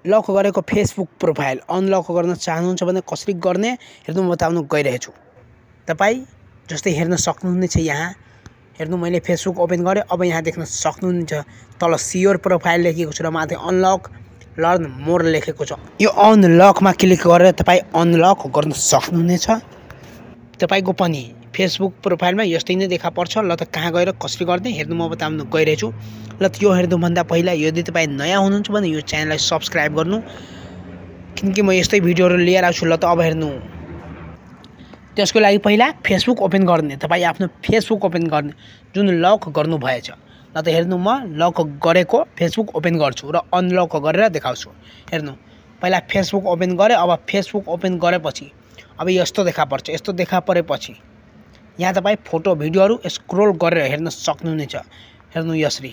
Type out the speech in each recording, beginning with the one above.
Lock गरेको Facebook profile unlock गर्न चाहनुहुन्छ भने कसरी गर्ने हेर्नु म बताउन गइरहेछु। तपाईँ जस्तै हेर्न सक्नुहुनेछ यहाँ हेर्नु मैले फेसबुक ओपन गरेँ। अब यहाँ देख्न सक्नुहुनेछ तल सियोर प्रोफाइल लेखेको छ र माथि अनलक लर्न मोर लेखेको छ। यो अनलकमा क्लिक गरेर तपाईँ अनलक गर्न सक्नुहुनेछ। तपाईको पनि फेसबुक प्रोफाइलमा यस्तै नै देखा पर्छ। ल त कहाँ गएर कसरी गर्ने हेर्नु म बताउन गइरहेछु। ल त यो हेर्नुभन्दा पहिला यदि तपाईँ नयाँ हुनुहुन्छ भने यो च्यानललाई सब्स्क्राइब गर्नु, किनकि म यस्तै भिडियोहरू लिएर आउँछु। ल त अब हेर्नु, त्यसको लागि पहिला फेसबुक ओपन गर्ने। तपाईँ आफ्नो फेसबुक ओपन गर्ने जुन लक गर्नु भएछ। ल त हेर्नु म लक गरेको फेसबुक ओपन गर्छु र अनलक गरेर देखाउँछु। हेर्नु पहिला फेसबुक ओपन गरेँ। अब फेसबुक ओपन गरेपछि अब यस्तो देखा पर्छ। यस्तो देखा परेपछि यहाँ तपाईँ फोटो भिडियोहरू स्क्रोल गरेर हेर्न सक्नुहुनेछ। हेर्नु यसरी।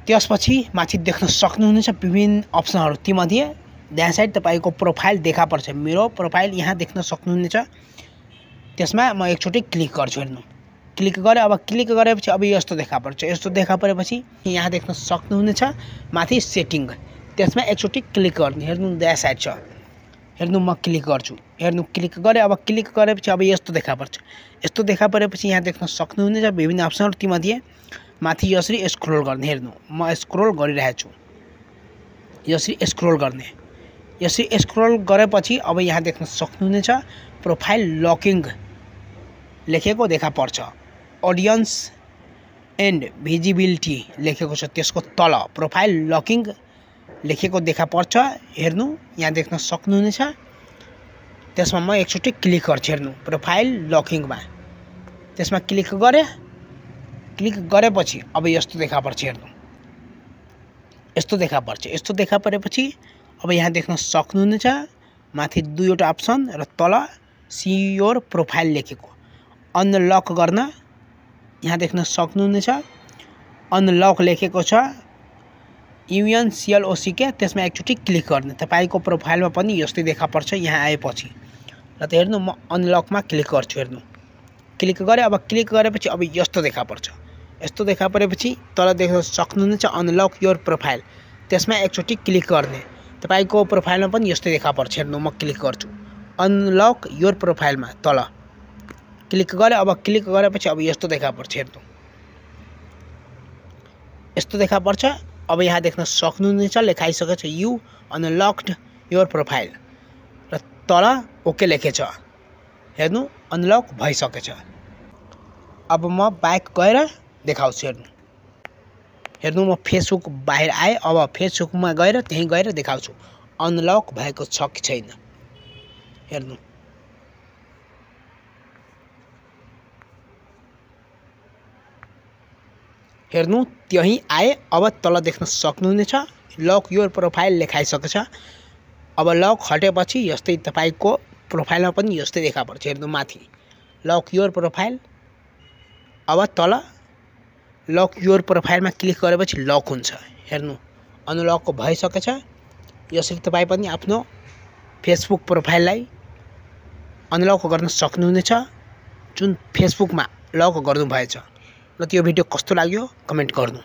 त्यसपछि माथि देख्न सक्नुहुनेछ विभिन्न अप्सनहरू। तीमध्ये दायाँ साइड तपाईको प्रोफाइल देखा पर्छ। मेरो प्रोफाइल यहाँ देख्न सक्नुहुनेछ। त्यसमा म एकचोटि क्लिक गर्छु। हेर्नु क्लिक गरेँ। अब क्लिक गरेपछि अब यस्तो देखा पर्छ। यस्तो देखा परेपछि यहाँ देख्न सक्नुहुनेछ माथि सेटिङ, त्यसमा एकचोटि क्लिक गर्ने। हेर्नु दायाँ साइड छ। हेर्नु म क्लिक गर्छु। हेर्नु क्लिक गरेँ। अब क्लिक गरेपछि अब यस्तो देखा पर्छ। यस्तो देखा परेपछि यहाँ देख्न सक्नुहुनेछ विभिन्न अप्सनहरू। तीमध्ये माथि यसरी स्क्रोल गर्ने। हेर्नु म स्क्रोल गरिरहेको छु। यसरी स्क्रोल गर्ने। यसरी स्क्रोल गरेपछि अब यहाँ देख्न सक्नुहुनेछ प्रोफाइल लकिङ लेखेको देखा पर्छ। अडियन्स एन्ड भिजिबिलिटी लेखेको छ। त्यसको तल प्रोफाइल लकिङ लेखेको देखा पर्छ। हेर्नु यहाँ देख्न सक्नुहुनेछ। त्यसमा म एकचोटि क्लिक गर्छु। हेर्नु प्रोफाइल लकिङमा त्यसमा क्लिक गरेँ। क्लिक गरेपछि अब यस्तो देखा पर्छ। हेर्नु यस्तो देखा पर्छ। यस्तो देखा परेपछि अब यहाँ देख्न सक्नुहुनेछ माथि दुईवटा अप्सन र तल सियोर प्रोफाइल लेखेको। अनलक गर्न यहाँ देख्न सक्नुहुनेछ अनलक लेखेको छ UNCLOCK। त्यसमा एकचोटि क्लिक गर्ने। तपाईको प्रोफाइलमा पनि यस्तै देखा पर्छ यहाँ आएपछि। र त हेर्नु म अनलकमा क्लिक गर्छु। हेर्नु क्लिक गरेँ। अब क्लिक गरेपछि अब यस्तो देखा पर्छ। यस्तो देखा परेपछि तल देख्न सक्नुहुनेछ अनलक योर प्रोफाइल। त्यसमा एकचोटि क्लिक गर्ने। तपाईको प्रोफाइलमा पनि यस्तै देखा पर्छ। हेर्नु म क्लिक गर्छु अनलक योर प्रोफाइलमा तल क्लिक गरेँ। अब क्लिक गरेपछि अब यस्तो देखा पर्छ। हेर्नु यस्तो देखा पर्छ। अब यहाँ देख्न सक्नुहुनेछ लेखाइसकेको छ यु अनलक्ड योर प्रोफाइल र तल ओके लेखेछ। हेर्नु अनलक भइसकेछ। अब म ब्याक गएर देखाउँछु। हेर्नु हेर्नु म फेसबुक बाहिर आएँ। अब फेसबुकमा गएर त्यहीँ गएर देखाउँछु अनलक भएको छ कि छैन। हेर्नु हेर्नु त्यहीँ आए। अब तल देख्न सक्नुहुनेछ लक योर प्रोफाइल लेखाइसकेको छ। अब लक हटेपछि यस्तै तपाईको प्रोफाइलमा पनि यस्तै देखा पर्छ। हेर्नु माथि लक योर प्रोफाइल। अब तल लक योर प्रोफाइलमा क्लिक गरेपछि लक हुन्छ। हेर्नु अनलक भइसकेको छ। यसरी तपाईँ पनि आफ्नो फेसबुक प्रोफाइललाई अनलक गर्न सक्नुहुनेछ जुन फेसबुकमा लक गर्नुभएछ। र त्यो भिडियो कस्तो लाग्यो कमेन्ट गर्नु।